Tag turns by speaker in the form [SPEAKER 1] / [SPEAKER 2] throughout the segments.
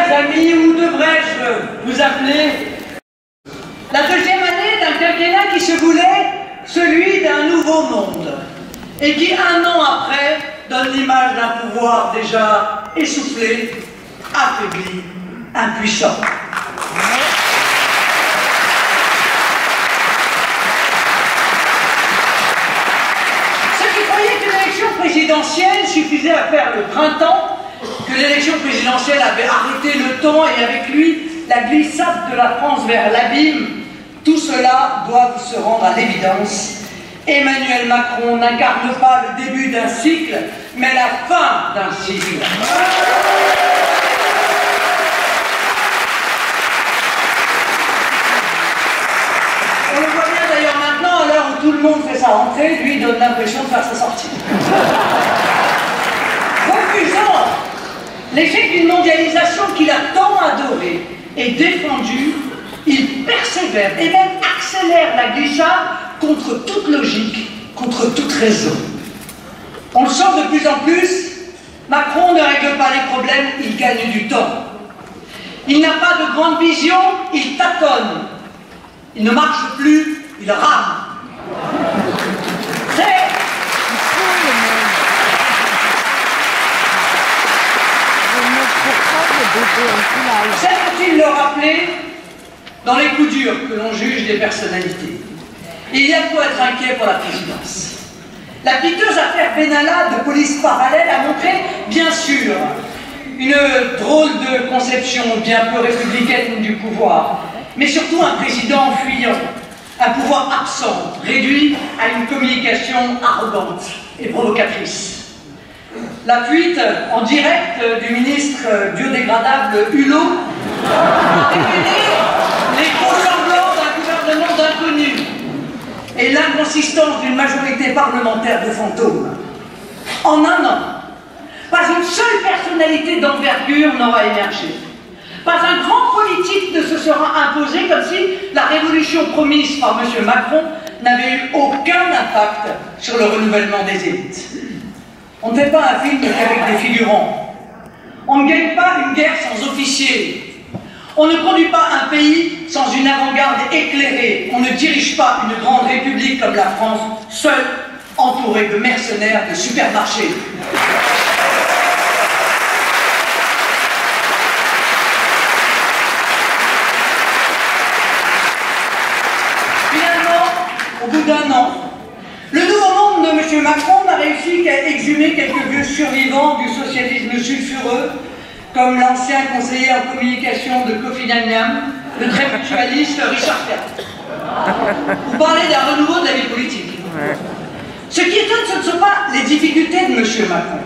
[SPEAKER 1] chers amis, ou devrais-je vous appeler la deuxième année d'un quinquennat qui se voulait celui d'un nouveau monde et qui, un an après, donne l'image d'un pouvoir déjà essoufflé, affaibli, impuissant. Ceux qui croyaient qu'une élection présidentielle suffisait à faire le printemps, que l'élection présidentielle avait arrêté le temps et avec lui la glissade de la France vers l'abîme, tout cela doit se rendre à l'évidence. Emmanuel Macron n'incarne pas le début d'un cycle, mais la fin d'un cycle. On le voit bien d'ailleurs maintenant, à l'heure où tout le monde fait sa rentrée, lui donne l'impression de faire sa sortie. Refusant l'échec d'une mondialisation qu'il a tant adorée et défendue, il persévère et même accélère la glissade contre toute logique, contre toute raison. On le sent de plus en plus, Macron ne règle pas les problèmes, il gagne du temps. Il n'a pas de grande vision, il tâtonne. Il ne marche plus, il rame. C'est, faut-il le rappeler, dans les coups durs que l'on juge des personnalités. Et il y a de quoi être inquiet pour la présidence. La piteuse affaire Benalla de police parallèle a montré, bien sûr, une drôle de conception bien peu républicaine du pouvoir, mais surtout un président fuyant, un pouvoir absent, réduit à une communication arrogante et provocatrice. La fuite en direct du ministre biodégradable Hulot a révélé les gros semblants d'un gouvernement d'inconnus et l'inconsistance d'une majorité parlementaire de fantômes. En un an, pas une seule personnalité d'envergure n'aura émergé. Pas un grand politique ne se sera imposé comme si la révolution promise par M. Macron n'avait eu aucun impact sur le renouvellement des élites. On ne fait pas un film avec des figurants. On ne gagne pas une guerre sans officiers. On ne conduit pas un pays sans une avant-garde éclairée. On ne dirige pas une grande république comme la France, seule, entourée de mercenaires de supermarchés. Finalement, au bout d'un an, le nouveau monde de M. Macron n'a réussi qu'à exhumer quelques vieux survivants du socialisme sulfureux, comme l'ancien conseiller en communication de Kofi Annan, le très mutualiste Richard Ferrand. Vous parlez d'un renouveau de la vie politique. Ce qui étonne, ce ne sont pas les difficultés de M. Macron.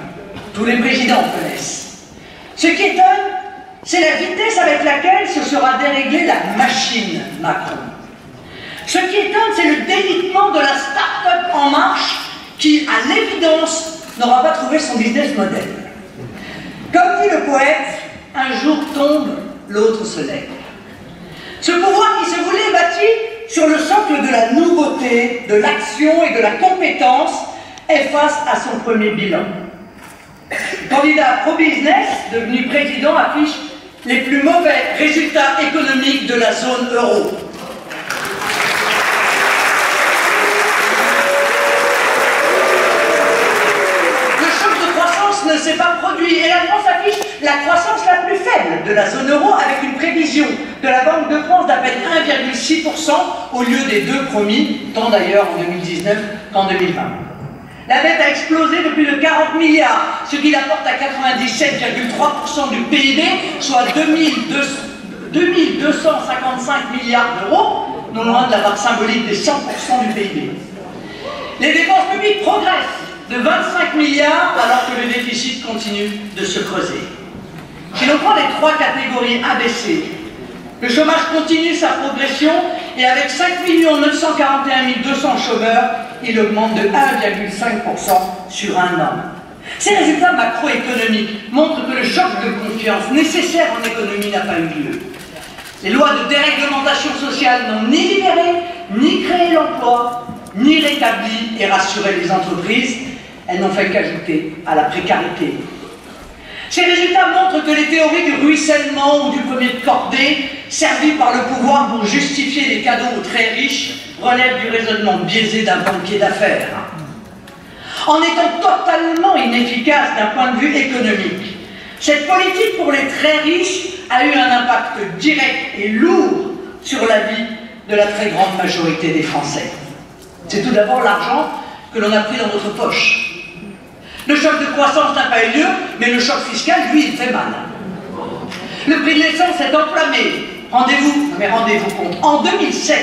[SPEAKER 1] Tous les présidents connaissent. Ce qui étonne, c'est la vitesse avec laquelle se sera déréglée la machine Macron. Ce qui étonne, c'est le délitement de la start-up en marche qui, à l'évidence, n'aura pas trouvé son business model. Comme dit le poète, un jour tombe, l'autre se lève. Ce pouvoir qui se voulait bâti sur le socle de la nouveauté, de l'action et de la compétence est face à son premier bilan. Le candidat pro-business, devenu président, affiche les plus mauvais résultats économiques de la zone euro. Ne s'est pas produit et la France affiche la croissance la plus faible de la zone euro avec une prévision de la Banque de France d'à peine 1,6% au lieu des 2 promis, tant d'ailleurs en 2019 qu'en 2020. La dette a explosé de plus de 40 milliards, ce qui la porte à 97,3% du PIB, soit 2255 milliards d'euros, non loin de la barre symbolique des 100% du PIB. Les dépenses publiques progressent de 25 milliards alors que le déficit continue de se creuser. Si l'on prend les 3 catégories abaissées, le chômage continue sa progression et avec 5 941 200 chômeurs, il augmente de 1,5% sur un an. Ces résultats macroéconomiques montrent que le choc de confiance nécessaire en économie n'a pas eu lieu. Les lois de déréglementation sociale n'ont ni libéré, ni créé l'emploi, ni rétabli et rassuré les entreprises. Elles n'ont fait qu'ajouter à la précarité. Ces résultats montrent que les théories du ruissellement ou du premier de cordée, servies par le pouvoir pour justifier les cadeaux aux très riches, relèvent du raisonnement biaisé d'un banquier d'affaires. En étant totalement inefficace d'un point de vue économique, cette politique pour les très riches a eu un impact direct et lourd sur la vie de la très grande majorité des Français. C'est tout d'abord l'argent que l'on a pris dans notre poche. Le choc de croissance n'a pas eu lieu, mais le choc fiscal, lui, il fait mal. Le prix de l'essence est enflammé. Rendez-vous compte. En 2007,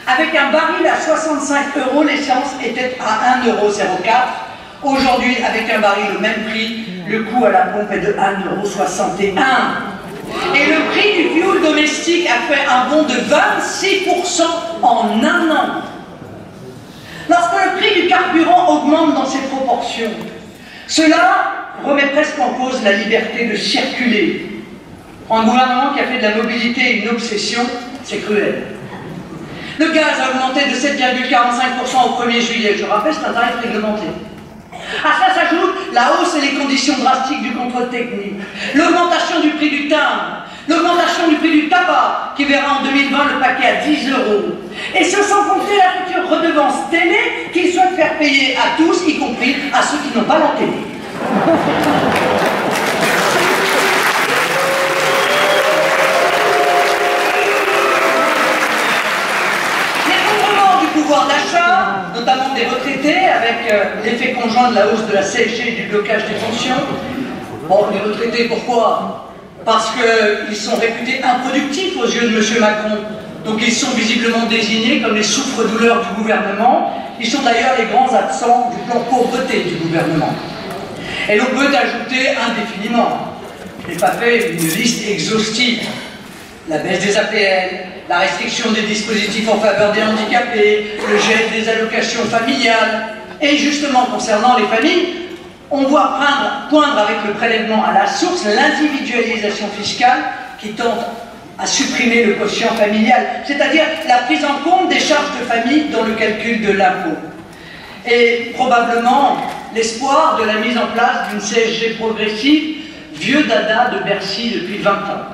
[SPEAKER 1] avec un baril à 65 €, l'essence était à 1,04 €. Aujourd'hui, avec un baril au même prix, le coût à la pompe est de 1,61 €. Et le prix du fioul domestique a fait un bond de 26% en un an. Lorsque le prix du carburant augmente dans ces proportions, cela remet presque en cause la liberté de circuler. Un gouvernement qui a fait de la mobilité une obsession, c'est cruel. Le gaz a augmenté de 7,45% au 1er juillet. Je rappelle, c'est un tarif réglementé. À ça s'ajoute la hausse et les conditions drastiques du contrôle technique, l'augmentation du prix du timbre, l'augmentation du prix du tabac, qui verra en 2020 le paquet à 10 €. Et ce sans compter la future redevance télé qu'ils souhaitent faire payer à tous, y compris à ceux qui n'ont pas la télé. L'effondrement du pouvoir d'achat, notamment des retraités, avec l'effet conjoint de la hausse de la CSG et du blocage des pensions. Bon, les retraités, pourquoi ? Parce qu'ils sont réputés improductifs aux yeux de M. Macron. Donc ils sont visiblement désignés comme les souffres-douleurs du gouvernement. Ils sont d'ailleurs les grands absents du plan pauvreté du gouvernement. Et l'on peut ajouter indéfiniment. Je n'ai pas fait une liste exhaustive. La baisse des APL, la restriction des dispositifs en faveur des handicapés, le gel des allocations familiales. Et justement, concernant les familles, on voit poindre avec le prélèvement à la source l'individualisation fiscale qui tente à supprimer le quotient familial, c'est-à-dire la prise en compte des charges de famille dans le calcul de l'impôt. Et probablement l'espoir de la mise en place d'une CSG progressive, vieux dada de Bercy depuis 20 ans.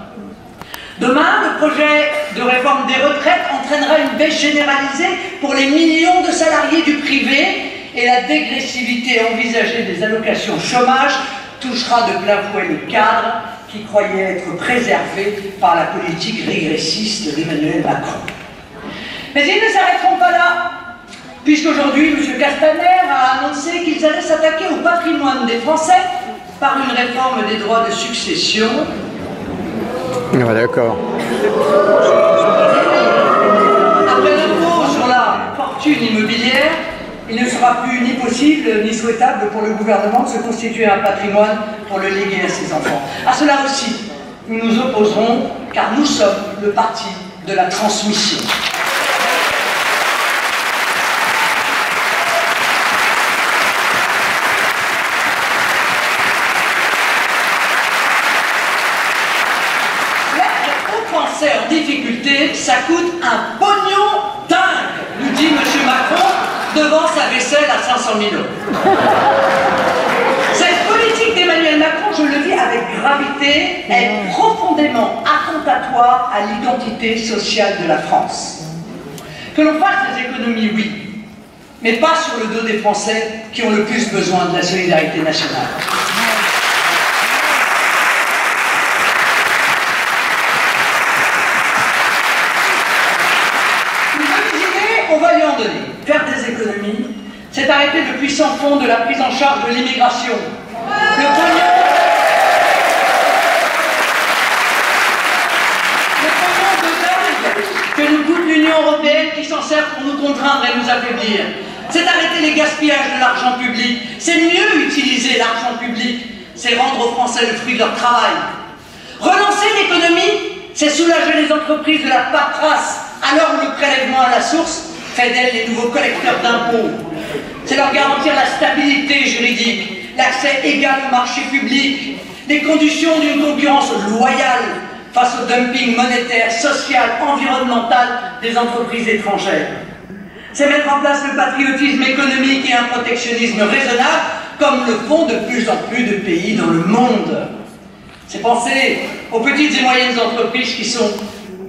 [SPEAKER 1] Demain, le projet de réforme des retraites entraînera une baisse généralisée pour les millions de salariés du privé et la dégressivité envisagée des allocations chômage touchera de plein fouet les cadres qui croyaient être préservés par la politique régressiste d'Emmanuel Macron. Mais ils ne s'arrêteront pas là, puisqu'aujourd'hui, M. Castaner a annoncé qu'ils allaient s'attaquer au patrimoine des Français par une réforme des droits de succession.
[SPEAKER 2] Ah, d'accord.
[SPEAKER 1] Après l'impôt sur la fortune immobilière, il ne sera plus ni possible ni souhaitable pour le gouvernement de se constituer un patrimoine pour le léguer à ses enfants. À cela aussi, nous nous opposerons, car nous sommes le parti de la transmission. En difficulté, ça coûte un pognon dingue, nous dit M. Macron devant sa vaisselle à 500 000 €. Cette politique d'Emmanuel Macron, je le dis avec gravité, est profondément attentatoire à l'identité sociale de la France. Que l'on fasse des économies, oui, mais pas sur le dos des Français qui ont le plus besoin de la solidarité nationale. On va lui en donner. Faire des économies, c'est arrêter le puissant fond de la prise en charge de l'immigration. Le pognon de dingue que nous coûte l'Union européenne qui s'en sert pour nous contraindre et nous affaiblir. C'est arrêter les gaspillages de l'argent public. C'est mieux utiliser l'argent public. C'est rendre aux Français le fruit de leur travail. Relancer l'économie, c'est soulager les entreprises de la paperasse, alors le prélèvement à la source fait d'elles les nouveaux collecteurs d'impôts. C'est leur garantir la stabilité juridique, l'accès égal au marché public, les conditions d'une concurrence loyale face au dumping monétaire, social, environnemental des entreprises étrangères. C'est mettre en place le patriotisme économique et un protectionnisme raisonnable, comme le font de plus en plus de pays dans le monde. C'est penser aux petites et moyennes entreprises qui sont,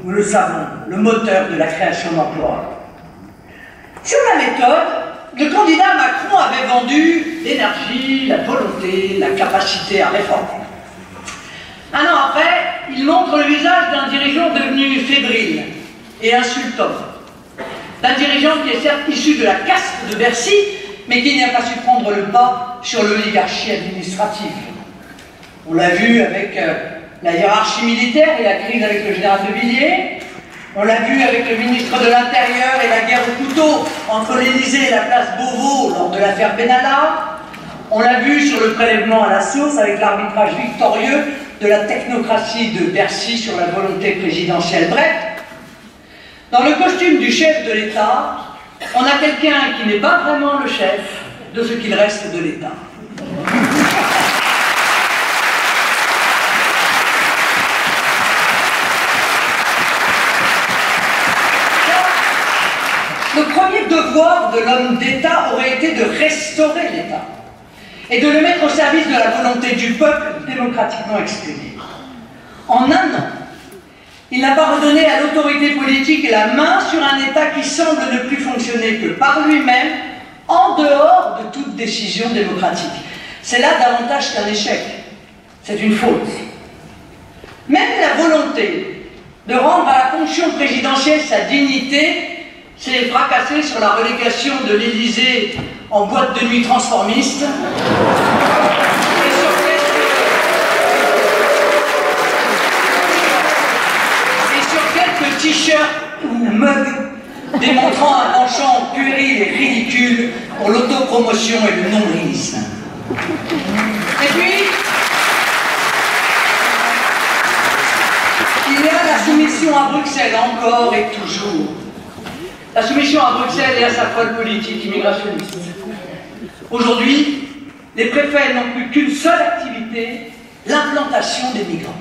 [SPEAKER 1] nous le savons, le moteur de la création d'emplois. Sur la méthode, le candidat Macron avait vendu l'énergie, la volonté, la capacité à réformer. Un an après, il montre le visage d'un dirigeant devenu fébrile et insultant. D'un dirigeant qui est certes issu de la caste de Bercy, mais qui n'a pas su prendre le pas sur l'oligarchie administrative. On l'a vu avec la hiérarchie militaire et la crise avec le général de Villiers. On l'a vu avec le ministre de l'Intérieur et la guerre au couteau entre l'Élysée et la place Beauvau lors de l'affaire Benalla. On l'a vu sur le prélèvement à la source avec l'arbitrage victorieux de la technocratie de Bercy sur la volonté présidentielle. Bref, dans le costume du chef de l'État, on a quelqu'un qui n'est pas vraiment le chef de ce qu'il reste de l'État. Le premier devoir de l'homme d'État aurait été de restaurer l'État et de le mettre au service de la volonté du peuple démocratiquement exprimée. En un an, il n'a pas redonné à l'autorité politique la main sur un État qui semble ne plus fonctionner que par lui-même, en dehors de toute décision démocratique. C'est là davantage qu'un échec, c'est une faute. Même la volonté de rendre à la fonction présidentielle sa dignité s'est fracassée sur la relégation de l'Élysée en boîte de nuit transformiste et sur quelques t-shirts ou mugs démontrant un penchant puéril et ridicule pour l'autopromotion et le nombrilisme. Et puis, il y a la soumission à Bruxelles encore et toujours. La soumission à Bruxelles et à sa folle politique immigrationniste. Aujourd'hui, les préfets n'ont plus qu'une seule activité, l'implantation des migrants.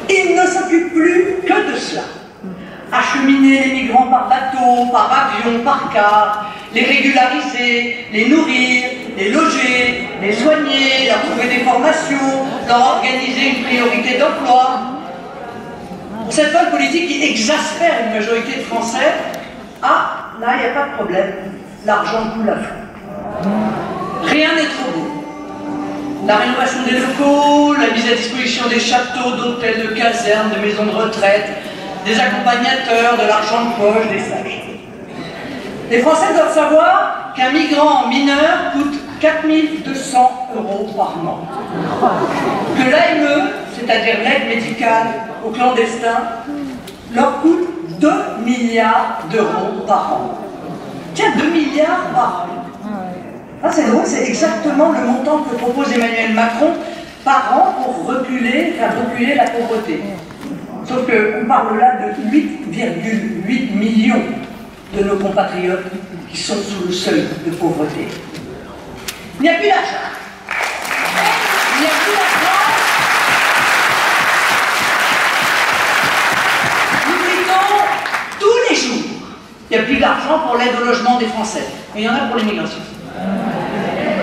[SPEAKER 1] Ils ne s'occupent plus que de cela. Acheminer les migrants par bateau, par avion, par car, les régulariser, les nourrir, les loger, les soigner, leur trouver des formations, leur organiser une priorité d'emploi. Pour cette folle politique qui exaspère une majorité de Français, ah, là, il n'y a pas de problème. L'argent coule à flot. Rien n'est trop beau. La rénovation des locaux, la mise à disposition des châteaux, d'hôtels, de casernes, de maisons de retraite, des accompagnateurs, de l'argent de poche, des sages. Les Français doivent savoir qu'un migrant mineur coûte 4 200 € par mois. Que l'AME, c'est-à-dire l'aide médicale aux clandestins, leur coûte 2 milliards d'euros par an. Tiens, 2 milliards par an. Ah, c'est drôle, c'est exactement le montant que propose Emmanuel Macron par an pour faire reculer la pauvreté. Sauf qu'on parle là de 8,8 millions de nos compatriotes qui sont sous le seuil de pauvreté. Il n'y a plus d'argent. Il n'y a plus d'argent. Nous gritons tous les jours. Il n'y a plus d'argent pour l'aide au logement des Français. Mais il y en a pour l'immigration.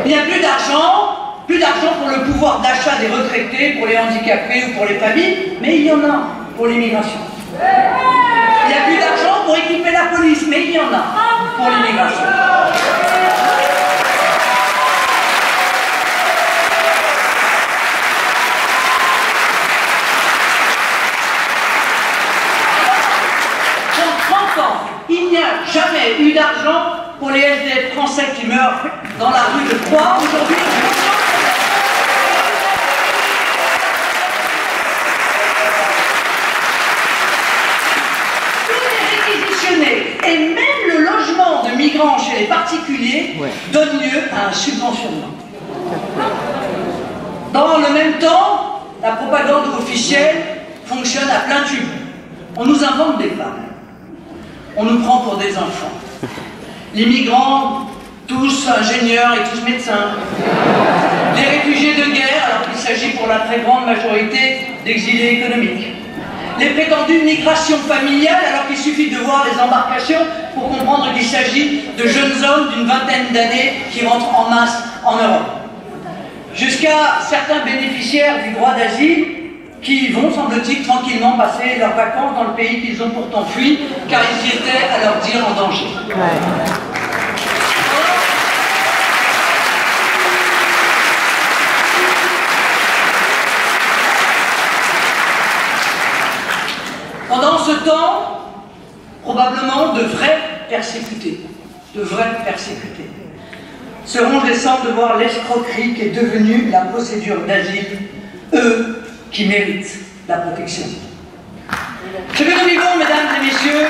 [SPEAKER 1] Il n'y a plus d'argent pour le pouvoir d'achat des retraités, pour les handicapés ou pour les familles, mais il y en a pour l'immigration. Il n'y a plus d'argent pour équiper la police, mais il y en a pour l'immigration. Pendant 30 ans, il n'y a jamais eu d'argent pour les SDF français qui meurent dans la rue de Troyes. Aujourd'hui, et même le logement de migrants chez les particuliers donne lieu à un subventionnement. Dans le même temps, la propagande officielle fonctionne à plein tube. On nous invente des femmes. On nous prend pour des enfants. Les migrants, tous ingénieurs et tous médecins. Les réfugiés de guerre, alors qu'il s'agit pour la très grande majorité d'exilés économiques. Les prétendues migrations familiales, alors qu'il suffit de voir les embarcations pour comprendre qu'il s'agit de jeunes hommes d'une vingtaine d'années qui rentrent en masse en Europe. jusqu'à certains bénéficiaires du droit d'asile qui vont, semble-t-il, tranquillement passer leurs vacances dans le pays qu'ils ont pourtant fui, car ils y étaient, à leur dire, en danger. Pendant ce temps, probablement de vrais persécutés, seront laissant de voir l'escroquerie qui est devenue la procédure d'asile, eux qui méritent la protection. Ce que nous vivons, mesdames et messieurs,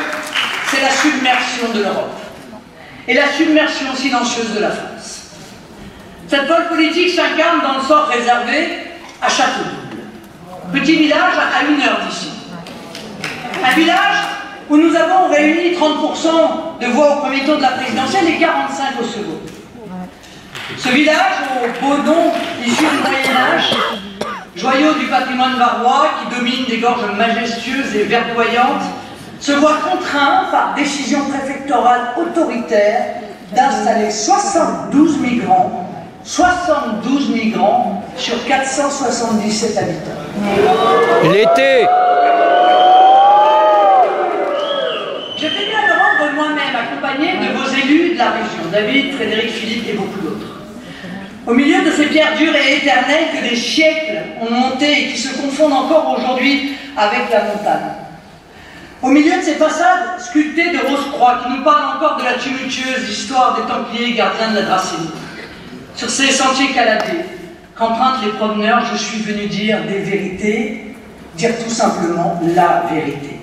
[SPEAKER 1] c'est la submersion de l'Europe et la submersion silencieuse de la France. Cette folle politique s'incarne dans le sort réservé à Château-Double, petit village à 1 heure d'ici. Un village où nous avons réuni 30% de voix au premier tour de la présidentielle et 45 au second. Ce village, au beau nom issu du Moyen-Âge, joyau du patrimoine varois qui domine des gorges majestueuses et verdoyantes, se voit contraint par décision préfectorale autoritaire d'installer 72 migrants sur 477 habitants.
[SPEAKER 2] L'été!
[SPEAKER 1] J'ai tenu à me rendre moi-même accompagné de vos élus de la région, David, Frédéric, Philippe et beaucoup d'autres. Au milieu de ces pierres dures et éternelles que des siècles ont montées et qui se confondent encore aujourd'hui avec la montagne. Au milieu de ces façades sculptées de rose-croix qui nous parlent encore de la tumultueuse histoire des Templiers gardiens de la Dracénie. Sur ces sentiers caladés qu'empruntent les promeneurs, je suis venu dire des vérités, dire tout simplement la vérité.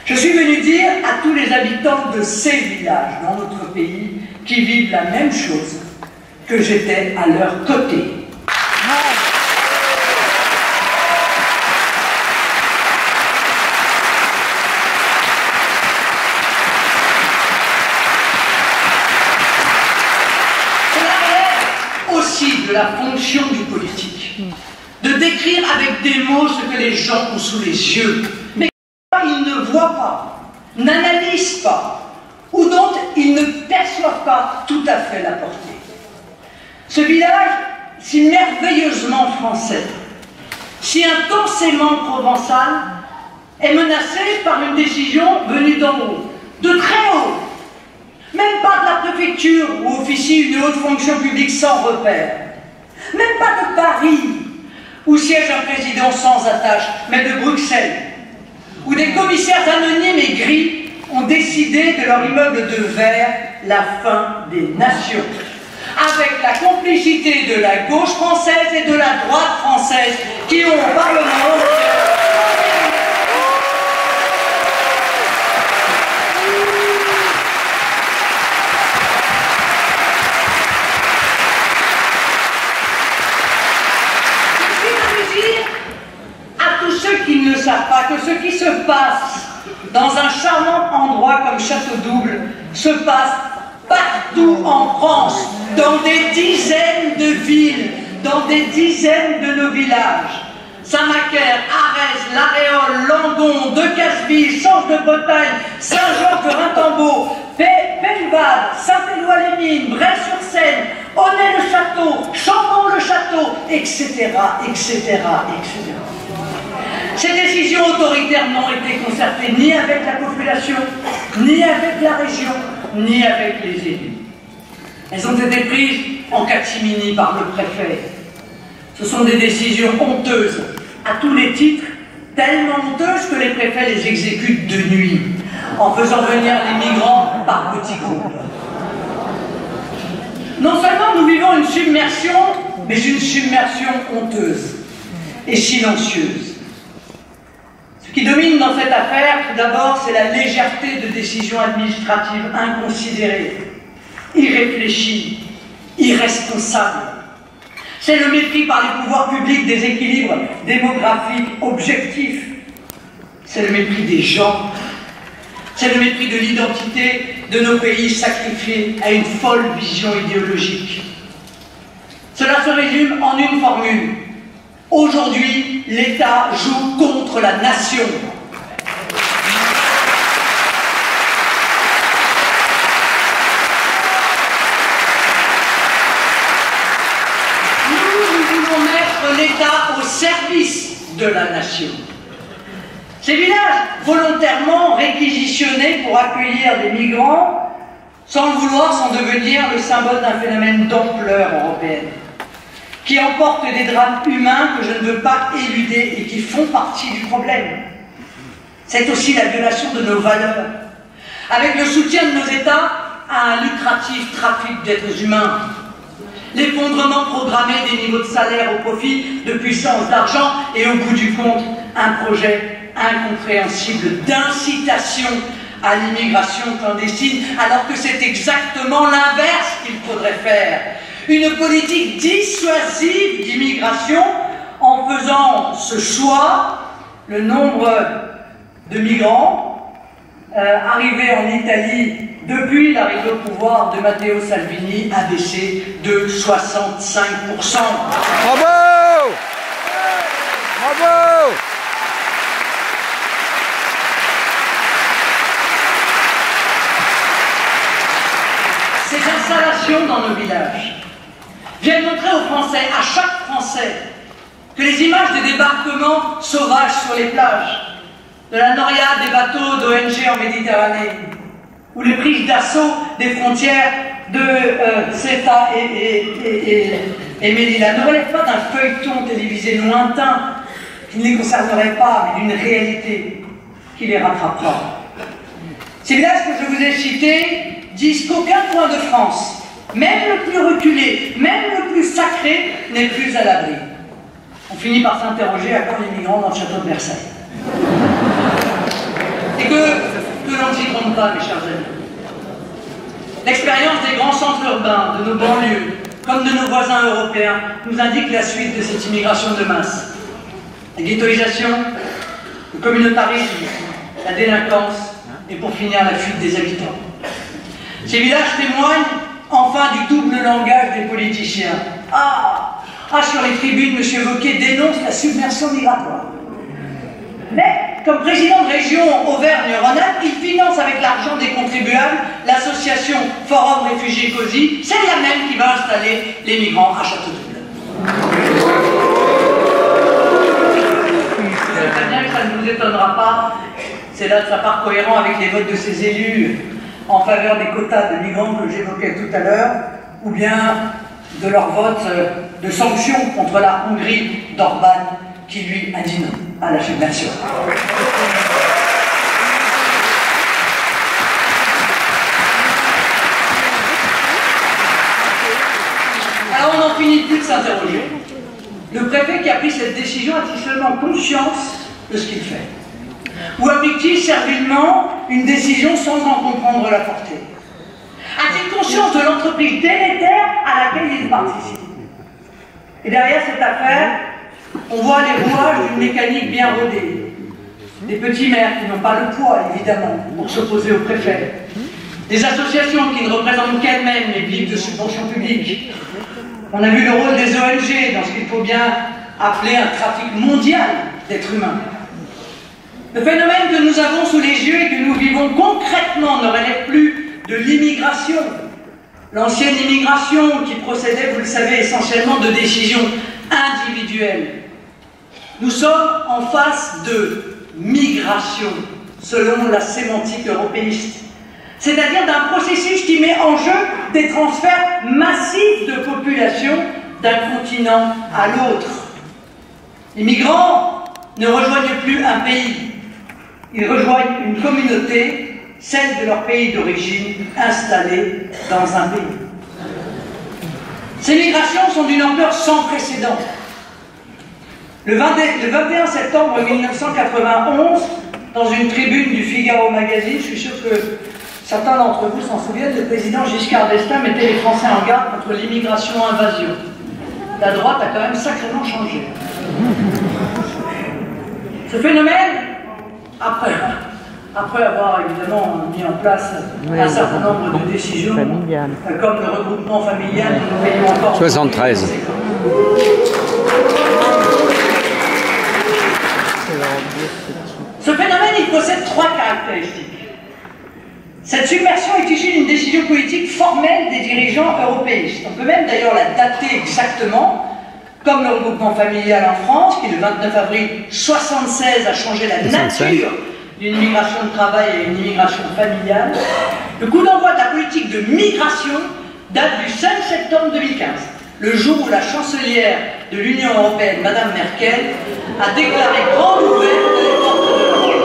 [SPEAKER 1] Je suis venu dire à tous les habitants de ces villages dans notre pays qui vivent la même chose que j'étais à leur côté. Cela relève aussi de la fonction du politique, de décrire avec des mots ce que les gens ont sous les yeux, mais qu'ils ne voient pas, n'analysent pas, ou dont ils ne perçoivent pas tout à fait la portée. Ce village, si merveilleusement français, si intensément provençal, est menacé par une décision venue d'en haut, de très haut, même pas de la préfecture où officie une haute fonction publique sans repère, même pas de Paris où siège un président sans attache, mais de Bruxelles, où des commissaires anonymes et gris ont décidé de leur immeuble de verre la fin des nations, avec la complicité de la gauche française et de la droite française qui ont au Parlement à tous ceux qui ne savent pas que ce qui se passe dans un charmant endroit comme Château-Double se passe partout en France, dans des dizaines de villes, dans des dizaines de nos villages. Saint-Macaire, Arès, Laréole, Langon, Decazeville, Change-de-Bretagne, Saint-Georges-de-Rimbaud, Pellevad, Saint-Éloi-les-Mines, Bray-sur-Seine, Aunay-le-Château, Chambon-le-Château, etc., etc., etc. Ces décisions autoritaires n'ont été concertées ni avec la population, ni avec la région, ni avec les élus. Elles ont été prises en catimini par le préfet. Ce sont des décisions honteuses, à tous les titres, tellement honteuses que les préfets les exécutent de nuit, en faisant venir les migrants par petits groupes. Non seulement nous vivons une submersion, mais une submersion honteuse et silencieuse. Ce qui domine dans cette affaire, tout d'abord, c'est la légèreté de décisions administratives inconsidérées, irréfléchies, irresponsables. C'est le mépris par les pouvoirs publics des équilibres démographiques objectifs. C'est le mépris des gens. C'est le mépris de l'identité de nos pays sacrifiés à une folle vision idéologique. Cela se résume en une formule. Aujourd'hui, l'État joue contre la nation. Nous service de la nation. Ces villages volontairement réquisitionnés pour accueillir des migrants, sans le vouloir, sont devenir le symbole d'un phénomène d'ampleur européenne, qui emporte des drames humains que je ne veux pas éluder et qui font partie du problème. C'est aussi la violation de nos valeurs, avec le soutien de nos États à un lucratif trafic d'êtres humains, l'effondrement programmé des niveaux de salaire au profit de puissance d'argent et au bout du compte, un projet incompréhensible d'incitation à l'immigration clandestine, alors que c'est exactement l'inverse qu'il faudrait faire. Une politique dissuasive d'immigration en faisant ce choix, le nombre de migrants arrivés en Italie depuis l'arrivée au pouvoir de Matteo Salvini a baissé de 65%.
[SPEAKER 2] Bravo! Bravo!
[SPEAKER 1] Ces installations dans nos villages viennent montrer aux Français, à chaque Français, que les images des débarquements sauvages sur les plages, de la noyade des bateaux d'ONG en Méditerranée, ou les prises d'assaut des frontières de Ceuta et Melilla ne relèvent pas d'un feuilleton télévisé lointain qui ne les concernerait pas, mais d'une réalité qui les rattrapera. Ces villages que je vous ai cités disent qu'aucun coin de France, même le plus reculé, même le plus sacré, n'est plus à l'abri. On finit par s'interroger à quand les migrants dans le château de Versailles. Et que l'on ne s'y trompe pas, mes chers amis. L'expérience des grands centres urbains, de nos banlieues, comme de nos voisins européens, nous indique la suite de cette immigration de masse. La ghettoisation, le communautarisme, la délinquance, et pour finir, la fuite des habitants. Ces villages témoignent enfin du double langage des politiciens. Sur les tribunes, M. Wauquiez dénonce la submersion migratoire. Mais, comme président de région Auvergne-Rhône-Alpes, il finance avec l'argent des contribuables l'association Forum Réfugiés COSI, c'est la même qui va installer les migrants à Château-de-Bleu. Très bien que ça ne vous étonnera pas, c'est là de sa part cohérent avec les votes de ses élus en faveur des quotas de migrants que j'évoquais tout à l'heure, ou bien de leur vote de sanctions contre la Hongrie d'Orban, qui lui a dit non à la submersion. Alors on n'en finit plus de s'interroger. Le préfet qui a pris cette décision a-t-il seulement conscience de ce qu'il fait? Ou applique-t-il servilement une décision sans en comprendre la portée? A-t-il conscience de l'entreprise délétère à laquelle il participe? Et derrière cette affaire, on voit les rouages d'une mécanique bien rodée. Des petits maires qui n'ont pas le poids, évidemment, pour s'opposer au préfet. Des associations qui ne représentent qu'elles-mêmes et vivent de subventions publiques. On a vu le rôle des ONG dans ce qu'il faut bien appeler un trafic mondial d'êtres humains. Le phénomène que nous avons sous les yeux et que nous vivons concrètement ne relève plus de l'immigration. L'ancienne immigration qui procédait, vous le savez, essentiellement de décisions individuelles. Nous sommes en face de migration, selon la sémantique européiste. C'est-à-dire d'un processus qui met en jeu des transferts massifs de population d'un continent à l'autre. Les migrants ne rejoignent plus un pays, ils rejoignent une communauté, celle de leur pays d'origine, installée dans un pays. Ces migrations sont d'une ampleur sans précédent. Le 21 septembre 1991, dans une tribune du Figaro Magazine, je suis sûr que certains d'entre vous s'en souviennent, le président Giscard d'Estaing mettait les Français en garde contre l'immigration-invasion. La droite a quand même sacrément changé. Ce phénomène, après avoir évidemment mis en place un certain nombre de décisions, comme le regroupement familial, nous payons encore
[SPEAKER 2] 73.
[SPEAKER 1] Ce phénomène, il possède trois caractéristiques. Cette submersion est issue d'une décision politique formelle des dirigeants européistes. On peut même d'ailleurs la dater exactement, comme le regroupement familial en France, qui le 29 avril 1976 a changé la nature d'une immigration de travail à une immigration familiale. Le coup d'envoi de la politique de migration date du 5 septembre 2015, le jour où la chancelière de l'Union européenne, Madame Merkel, a déclaré grande ouverte les portes de l'Europe.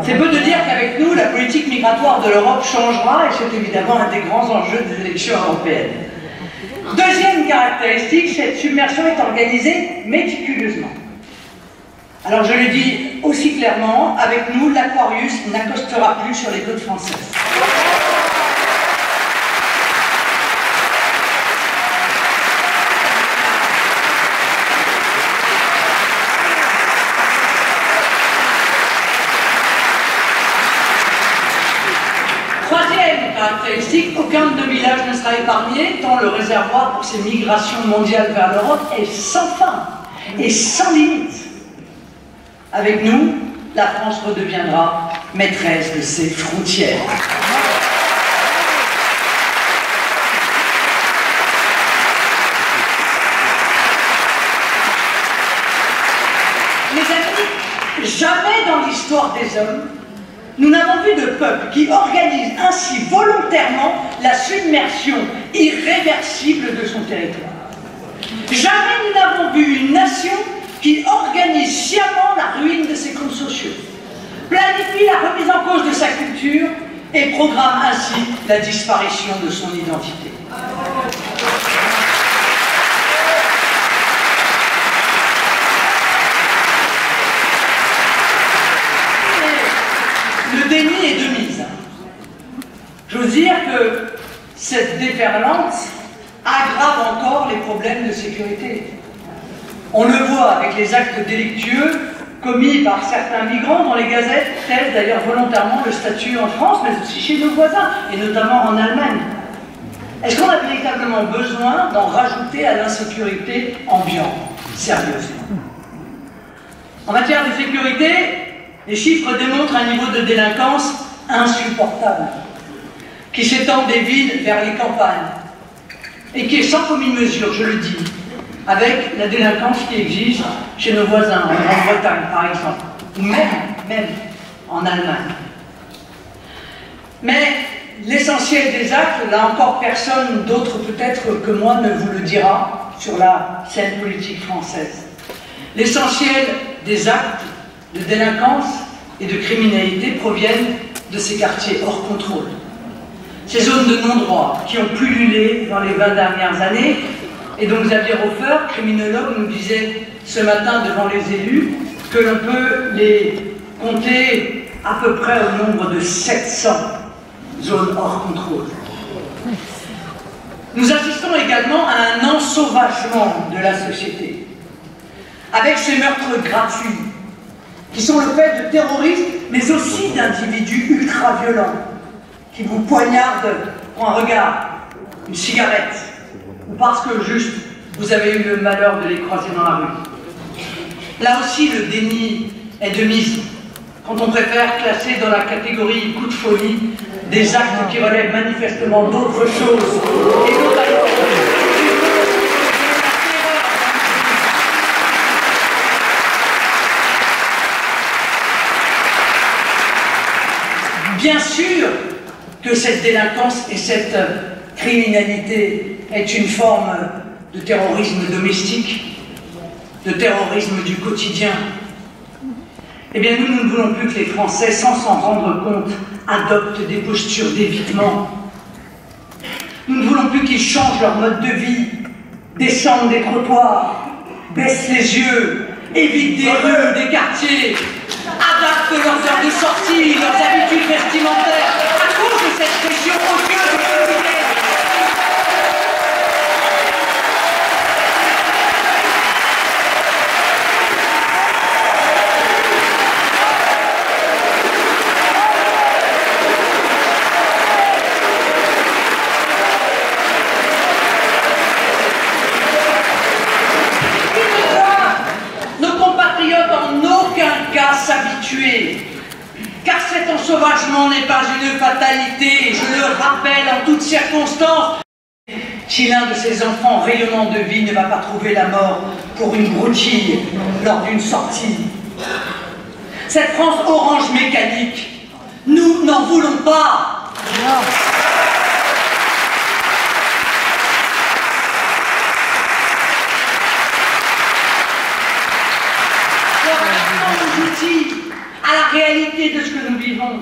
[SPEAKER 1] C'est peu de dire qu'avec nous, la politique migratoire de l'Europe changera, et c'est évidemment un des grands enjeux des élections européennes. Deuxième caractéristique, cette submersion est organisée méticuleusement. Alors je le dis aussi clairement, avec nous, l'Aquarius n'accostera plus sur les côtes françaises. Troisième caractéristique, aucun de nos villages ne sera épargné, tant le réservoir pour ces migrations mondiales vers l'Europe est sans fin et sans limite. Avec nous, la France redeviendra maîtresse de ses frontières. Mes amis, jamais dans l'histoire des hommes, nous n'avons vu de peuple qui organise ainsi volontairement la submersion irréversible de son territoire. Jamais nous n'avons vu une nation qui organise sciemment la ruine de ses comptes sociaux, planifie la remise en cause de sa culture et programme ainsi la disparition de son identité. Le déni est de mise. J'ose dire que cette déferlante aggrave encore les problèmes de sécurité. On le voit avec les actes délictueux commis par certains migrants dont les gazettes taisent d'ailleurs volontairement le statut en France, mais aussi chez nos voisins, et notamment en Allemagne. Est-ce qu'on a véritablement besoin d'en rajouter à l'insécurité ambiante, sérieusement? En matière de sécurité, les chiffres démontrent un niveau de délinquance insupportable, qui s'étend des villes vers les campagnes, et qui est sans commune mesure, je le dis, avec la délinquance qui existe chez nos voisins, en Grande-Bretagne par exemple, ou même en Allemagne. Mais l'essentiel des actes, là encore personne d'autre peut-être que moi ne vous le dira sur la scène politique française. L'essentiel des actes de délinquance et de criminalité proviennent de ces quartiers hors contrôle. Ces zones de non-droit qui ont pullulé dans les 20 dernières années et dont Xavier Hofer, criminologue, nous disait ce matin devant les élus que l'on peut les compter à peu près au nombre de 700 zones hors contrôle. Nous assistons également à un ensauvagement de la société, avec ces meurtres gratuits, qui sont le fait de terroristes, mais aussi d'individus ultra-violents, qui vous poignardent pour un regard, une cigarette, ou parce que juste vous avez eu le malheur de les croiser dans la rue. Là aussi, le déni est de mise, quand on préfère classer dans la catégorie coup de folie des actes qui relèvent manifestement d'autres choses, et notamment bien sûr que cette délinquance et cette criminalité est une forme de terrorisme domestique, de terrorisme du quotidien. Eh bien, nous ne voulons plus que les Français, sans s'en rendre compte, adoptent des postures d'évitement. Nous ne voulons plus qu'ils changent leur mode de vie, descendent des trottoirs, baissent les yeux, évitent des rues, des quartiers, adaptent leurs heures de sortie, leurs habitudes vestimentaires, à cause de cette pression odieuse quotidienne. S'habituer, car cet ensauvagement n'est pas une fatalité, je le rappelle en toutes circonstances. si l'un de ses enfants rayonnant de vie ne va pas trouver la mort pour une broutille lors d'une sortie. Cette France orange mécanique, nous n'en voulons pas. Non. Nos outils à la réalité de ce que nous vivons.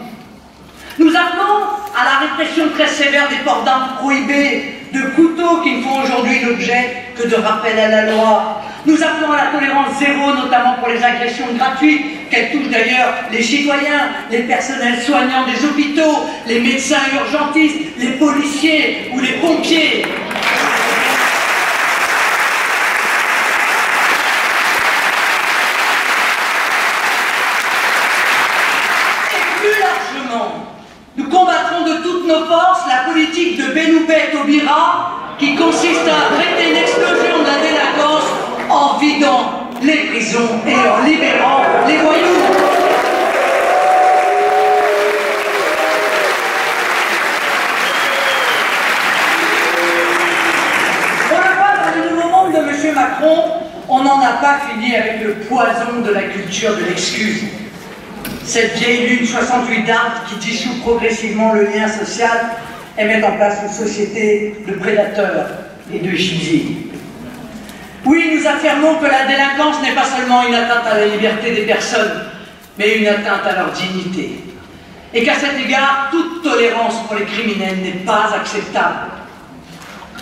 [SPEAKER 1] Nous appelons à la répression très sévère des ports d'armes prohibés, de couteaux qui ne font aujourd'hui l'objet que de rappels à la loi. Nous appelons à la tolérance zéro, notamment pour les agressions gratuites, qu'elles touchent d'ailleurs les citoyens, les personnels soignants des hôpitaux, les médecins urgentistes, les policiers ou les pompiers. Et plus largement, nous combattrons de toutes nos forces la politique de Benoubet Taubira qui consiste à arrêter l'explosion de la délinquance en vidant les prisons et en libérant les voyous. On le voit dans le nouveau monde de M. Macron, on n'en a pas fini avec le poison de la culture de l'excuse. Cette vieille lune 68 d'arbres qui dissout progressivement le lien social et met en place une société de prédateurs et de gisiers. Oui, nous affirmons que la délinquance n'est pas seulement une atteinte à la liberté des personnes, mais une atteinte à leur dignité. Et qu'à cet égard, toute tolérance pour les criminels n'est pas acceptable.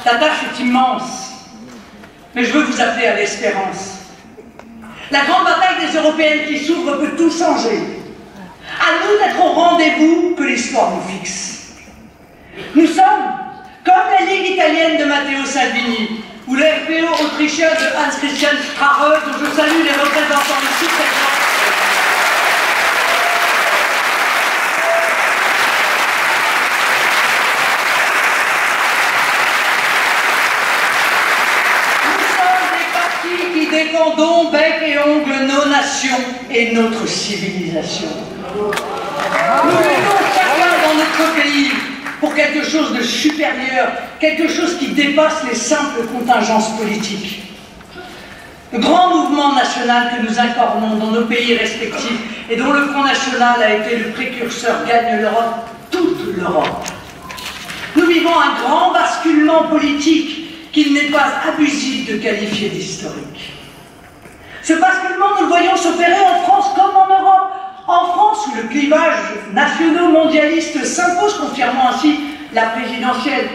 [SPEAKER 1] La tâche est immense, mais je veux vous appeler à l'espérance. La grande bataille des Européennes qui s'ouvre peut tout changer. À nous d'être au rendez-vous que l'histoire nous fixe. Nous sommes comme la Ligue italienne de Matteo Salvini, ou le FPO autrichien de Hans-Christian Strache, dont je salue les représentants ici présents. Nous sommes des partis qui défendons bec et ongle nos nations et notre civilisation. Nous vivons chacun dans notre pays pour quelque chose de supérieur, quelque chose qui dépasse les simples contingences politiques. Le grand mouvement national que nous incarnons dans nos pays respectifs et dont le Front National a été le précurseur gagne l'Europe, toute l'Europe. Nous vivons un grand basculement politique qu'il n'est pas abusif de qualifier d'historique. Ce basculement, nous le voyons s'opérer en France comme en Europe. En France, où le clivage nationaux-mondialiste s'impose, confirmant ainsi la présidentielle.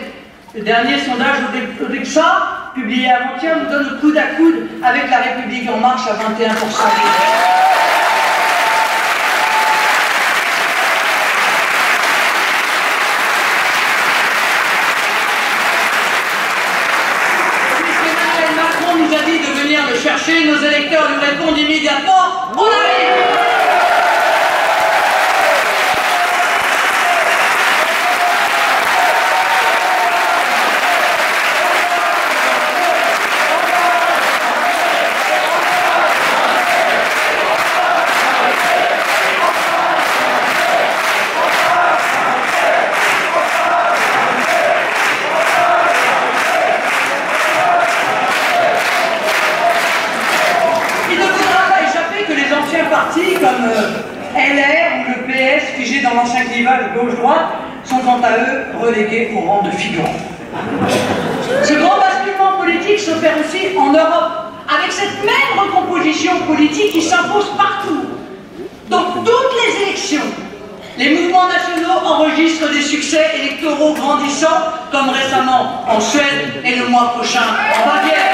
[SPEAKER 1] Le dernier sondage Odexa, publié avant-hier, nous donne le coude à coude avec la République en marche à 21%. Emmanuel Macron nous a dit de venir le chercher, nos électeurs lui répondent immédiatement, on arrive. Comme LR ou le PS figés dans l'ancien clivage gauche-droite sont quant à eux relégués au rang de figurants. Ce grand basculement politique s'opère aussi en Europe, avec cette même recomposition politique qui s'impose partout. Dans toutes les élections, les mouvements nationaux enregistrent des succès électoraux grandissants, comme récemment en Suède et le mois prochain en Bavière.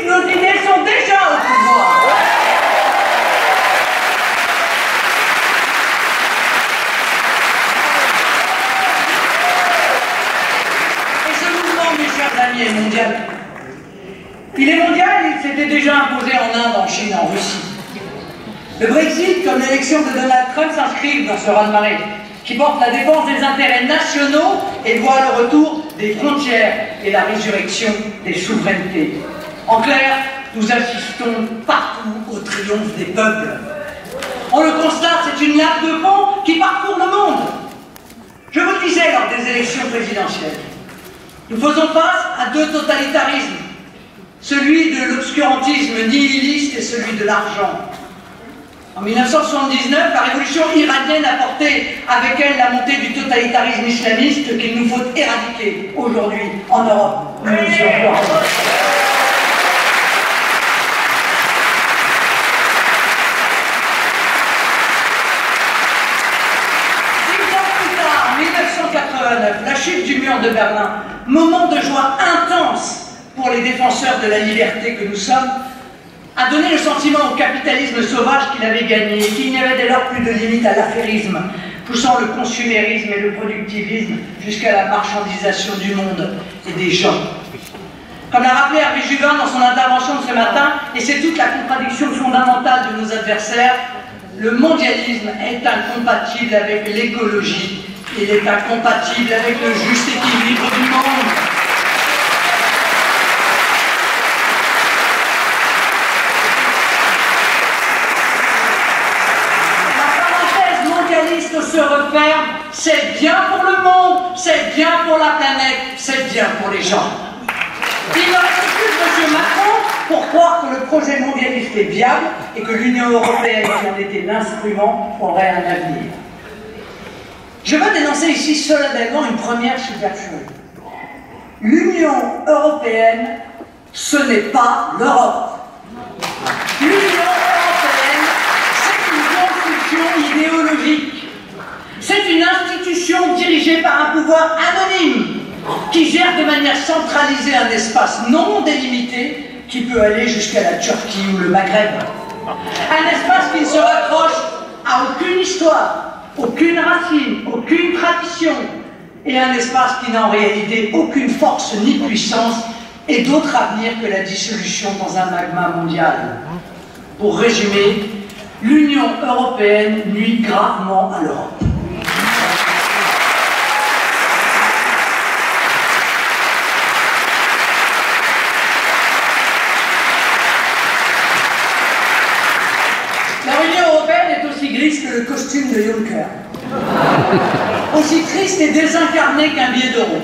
[SPEAKER 1] Nos idées sont déjà au pouvoir. Et ce mouvement, mes chers amis, est mondial. Il est mondial, il s'était déjà imposé en Inde, en Chine, en Russie. Le Brexit, comme l'élection de Donald Trump, s'inscrivent dans ce raz-de-marée qui porte la défense des intérêts nationaux et voit le retour des frontières et la résurrection des souverainetés. En clair, nous assistons partout au triomphe des peuples. On le constate, c'est une lame de fond qui parcourt le monde. Je vous le disais lors des élections présidentielles, nous faisons face à deux totalitarismes, celui de l'obscurantisme nihiliste et celui de l'argent. En 1979, la révolution iranienne a porté avec elle la montée du totalitarisme islamiste qu'il nous faut éradiquer aujourd'hui en Europe. Nous y sommes. La chute du mur de Berlin, moment de joie intense pour les défenseurs de la liberté que nous sommes, a donné le sentiment au capitalisme sauvage qu'il avait gagné et qu'il n'y avait dès lors plus de limite à l'affairisme, poussant le consumérisme et le productivisme jusqu'à la marchandisation du monde et des gens. Comme l'a rappelé Hervé Juvin dans son intervention de ce matin, et c'est toute la contradiction fondamentale de nos adversaires, le mondialisme est incompatible avec l'écologie. Il est incompatible avec le juste équilibre du monde. La parenthèse mondialiste se referme, c'est bien pour le monde, c'est bien pour la planète, c'est bien pour les gens. Il ne reste plus M. Macron pour croire que le projet mondialiste est viable et que l'Union européenne, qui en était l'instrument, aurait un avenir. Je veux dénoncer ici solennellement une première supercherie. L'Union européenne, ce n'est pas l'Europe. L'Union européenne, c'est une construction idéologique. C'est une institution dirigée par un pouvoir anonyme qui gère de manière centralisée un espace non délimité qui peut aller jusqu'à la Turquie ou le Maghreb. Un espace qui ne se raccroche à aucune histoire, aucune racine, aucune tradition, et un espace qui n'a en réalité aucune force ni puissance et d'autre avenir que la dissolution dans un magma mondial. Pour résumer, l'Union européenne nuit gravement à l'Europe. Grise que le costume de Juncker, aussi triste et désincarné qu'un billet d'euro,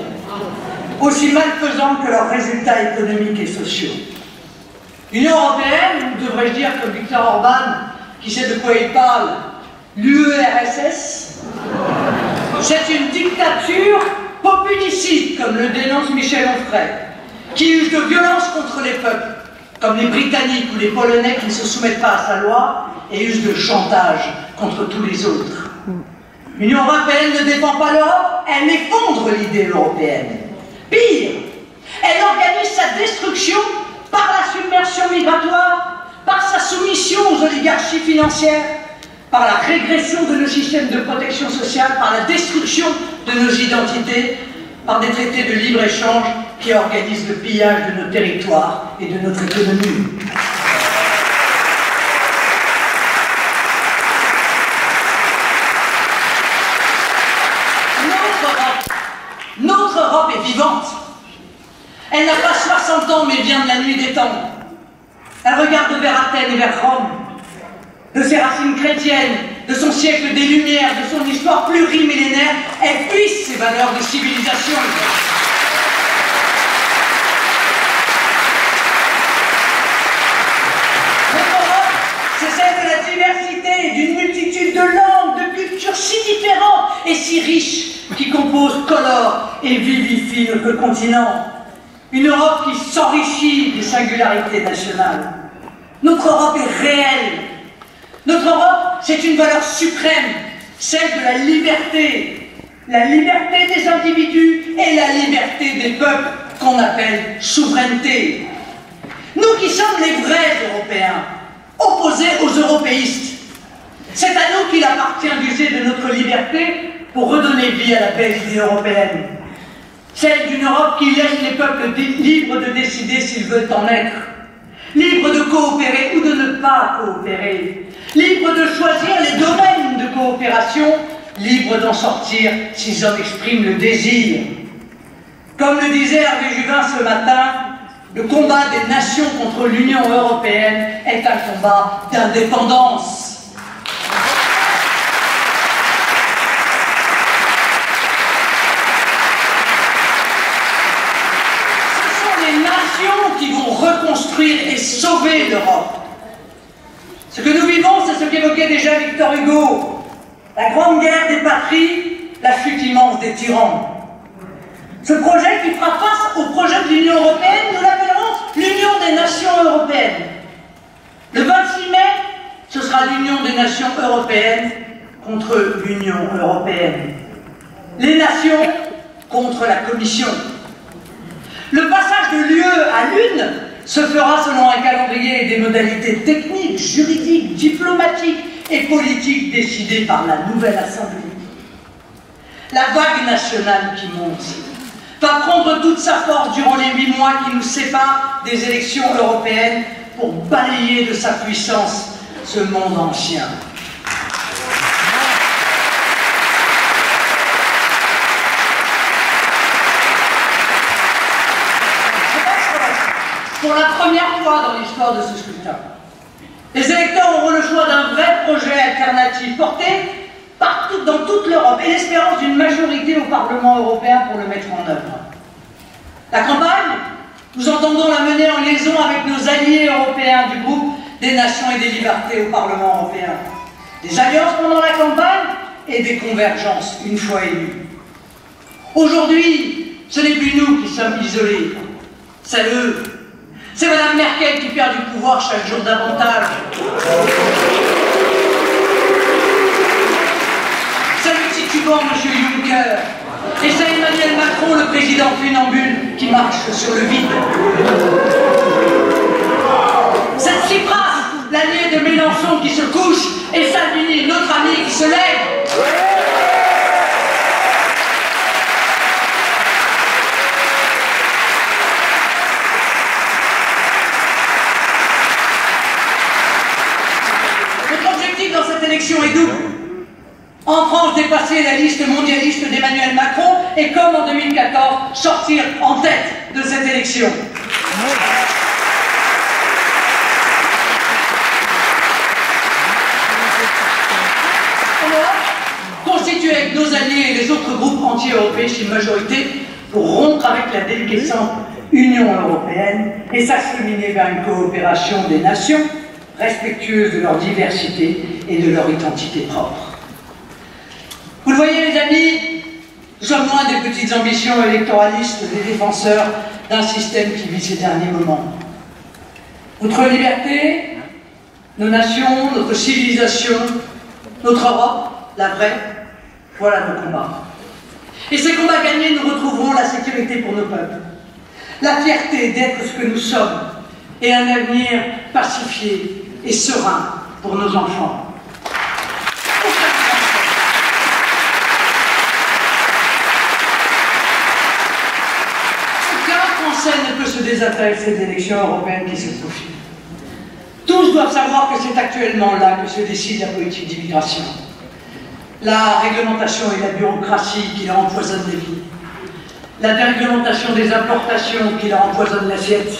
[SPEAKER 1] aussi malfaisant que leurs résultats économiques et sociaux. L'Union européenne, ou devrais-je dire comme Viktor Orban, qui sait de quoi il parle, l'UERSS, c'est une dictature populicide, comme le dénonce Michel Onfray, qui use de violence contre les peuples, comme les Britanniques ou les Polonais qui ne se soumettent pas à sa loi, et use de chantage contre tous les autres. L'Union européenne ne défend pas l'Europe, elle effondre l'idée européenne. Pire, elle organise sa destruction par la submersion migratoire, par sa soumission aux oligarchies financières, par la régression de nos systèmes de protection sociale, par la destruction de nos identités, par des traités de libre-échange qui organisent le pillage de nos territoires et de notre économie. Notre Europe est vivante. Elle n'a pas 60 ans, mais vient de la nuit des temps. Elle regarde vers Athènes et vers Rome, de ses racines chrétiennes, de son siècle des Lumières, de son histoire plurimillénaire. Elle puise ses valeurs de civilisation. Notre Europe, c'est celle de la diversité, d'une multitude de langues, de cultures si différentes et si riches, qui compose, colore et vivifie notre continent. Une Europe qui s'enrichit des singularités nationales. Notre Europe est réelle. Notre Europe, c'est une valeur suprême, celle de la liberté. La liberté des individus et la liberté des peuples qu'on appelle souveraineté. Nous qui sommes les vrais Européens, opposés aux européistes, c'est à nous qu'il appartient d'user de notre liberté pour redonner vie à la belle idée européenne. Celle d'une Europe qui laisse les peuples libres de décider s'ils veulent en être, libres de coopérer ou de ne pas coopérer, libres de choisir les domaines de coopération, libres d'en sortir s'ils en expriment le désir. Comme le disait Hervé Juvin ce matin, Le combat des nations contre l'Union européenne est un combat d'indépendance. Ce sont les nations qui vont reconstruire et sauver l'Europe. Ce que nous vivons, c'est ce qu'évoquait déjà Victor Hugo. La grande guerre des patries, la chute immense des tyrans. Ce projet qui fera face au projet de l'Union européenne, nous l'appellerons l'Union des Nations européennes. Le 26 mai, ce sera l'Union des Nations européennes contre l'Union européenne. Les nations contre la Commission. Le passage de l'UE à l'une se fera selon un calendrier et des modalités techniques, juridiques, diplomatiques et politiques décidées par la nouvelle Assemblée. La vague nationale qui monte va prendre toute sa force durant les 8 mois qui nous séparent des élections européennes pour balayer de sa puissance ce monde ancien. Pour la première fois dans l'histoire de ce scrutin, les électeurs auront le choix d'un vrai projet alternatif porté partout, dans toute l'Europe, et l'espérance d'une majorité au Parlement européen pour le mettre en œuvre. La campagne, nous entendons la mener en liaison avec nos alliés européens du groupe des Nations et des Libertés au Parlement européen. Des alliances pendant la campagne et des convergences une fois élus. Aujourd'hui, ce n'est plus nous qui sommes isolés, c'est eux. C'est Mme Merkel qui perd du pouvoir chaque jour davantage. C'est le titubant M. Juncker. Et c'est Emmanuel Macron, le président funambule, qui marche sur le vide. C'est Tsipras, l'allié de Mélenchon, qui se couche, et Salvini, notre ami, qui se lève. L'élection est double. En France, dépasser la liste mondialiste d'Emmanuel Macron et, comme en 2014, sortir en tête de cette élection. En Europe, constituer avec nos alliés et les autres groupes anti-européistes une majorité pour rompre avec la déliquescente Union européenne et s'acheminer vers une coopération des nations respectueuses de leur diversité et de leur identité propre. Vous le voyez, les amis, nous sommes loin des petites ambitions électoralistes des défenseurs d'un système qui vit ses derniers moments. Notre liberté, nos nations, notre civilisation, notre Europe, la vraie, voilà nos combats. Et ces combats gagnés, nous retrouverons la sécurité pour nos peuples, la fierté d'être ce que nous sommes et un avenir pacifié et serein pour nos enfants. Aucun Français ne peut se désattacher de ces élections européennes qui se profilent. Tous doivent savoir que c'est actuellement là que se décide la politique d'immigration. La réglementation et la bureaucratie qui leur empoisonnent les vies. La déréglementation des importations qui leur empoisonnent l'assiette.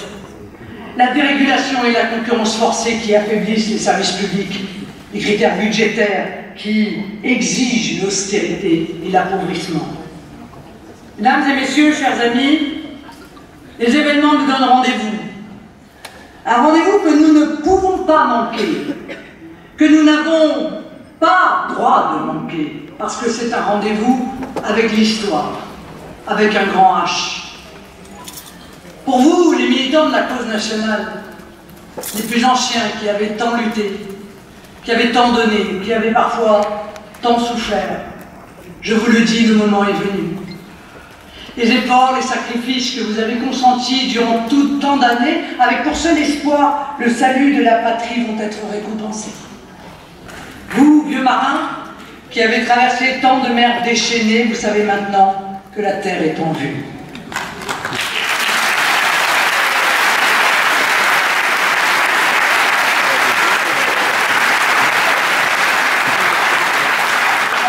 [SPEAKER 1] La dérégulation et la concurrence forcée qui affaiblissent les services publics, les critères budgétaires qui exigent l'austérité et l'appauvrissement. Mesdames et messieurs, chers amis, les événements nous donnent rendez-vous. Un rendez-vous que nous ne pouvons pas manquer, que nous n'avons pas droit de manquer, parce que c'est un rendez-vous avec l'histoire, avec un grand H. Pour vous, les militants de la cause nationale, les plus anciens qui avaient tant lutté, qui avaient tant donné, qui avaient parfois tant souffert, je vous le dis, le moment est venu. Les efforts, les sacrifices que vous avez consentis durant tout tant d'années, avec pour seul espoir le salut de la patrie, vont être récompensés. Vous, vieux marins, qui avez traversé tant de mers déchaînées, vous savez maintenant que la terre est en vue.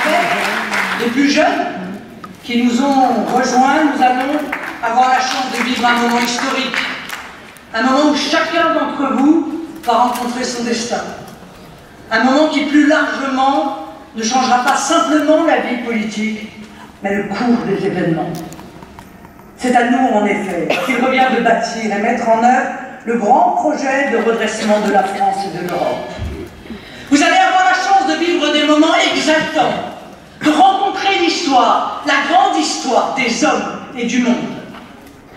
[SPEAKER 1] Avec les plus jeunes qui nous ont rejoints, nous allons avoir la chance de vivre un moment historique, Un moment où chacun d'entre vous va rencontrer son destin. Un moment qui, plus largement, ne changera pas simplement la vie politique, mais le cours des événements. C'est à nous, en effet, qu'il revient de bâtir et mettre en œuvre le grand projet de redressement de la France et de l'Europe. Vous allez avoir la chance de vivre des moments exaltants, de rencontrer l'histoire, la grande histoire des hommes et du monde.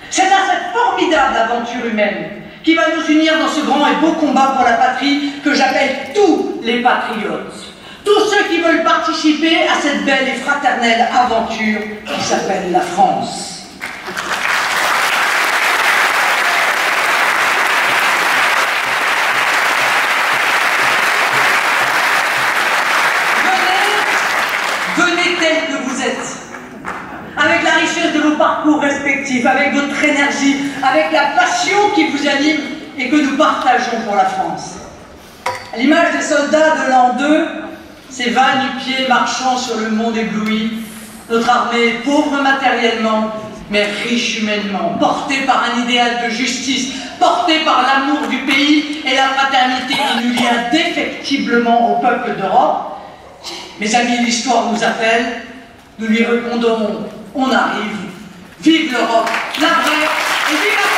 [SPEAKER 1] C'est à cette formidable aventure humaine qui va nous unir dans ce grand et beau combat pour la patrie que j'appelle tous les patriotes. Tous ceux qui veulent participer à cette belle et fraternelle aventure qui s'appelle la France. Venez tels que vous êtes, avec la richesse de vos parcours respectifs, avec votre énergie, avec la passion qui vous anime et que nous partageons pour la France. À l'image des soldats de l'an 2, ces vains nu-pieds marchant sur le monde ébloui, notre armée pauvre matériellement, mais riche humainement, portée par un idéal de justice, portée par l'amour du pays et la fraternité qui nous lie indéfectiblement au peuple d'Europe. Mes amis, l'histoire nous appelle, nous lui répondons, on arrive, vive l'Europe, la vraie, et vive la France!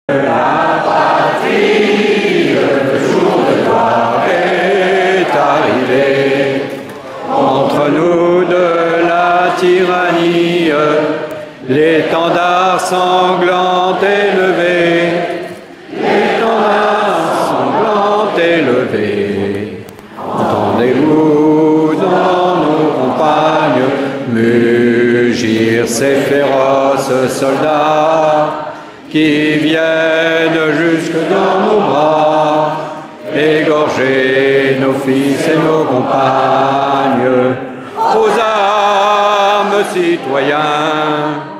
[SPEAKER 2] La patrie, le jour de gloire est arrivé. Entre nous de la tyrannie, l'étendard sanglant est levé. L'étendard sanglant est levé. Entendez-vous dans nos campagnes mugir ces féroces soldats qui viennent jusque dans nos bras, égorger nos fils et nos compagnes. Aux armes, citoyens!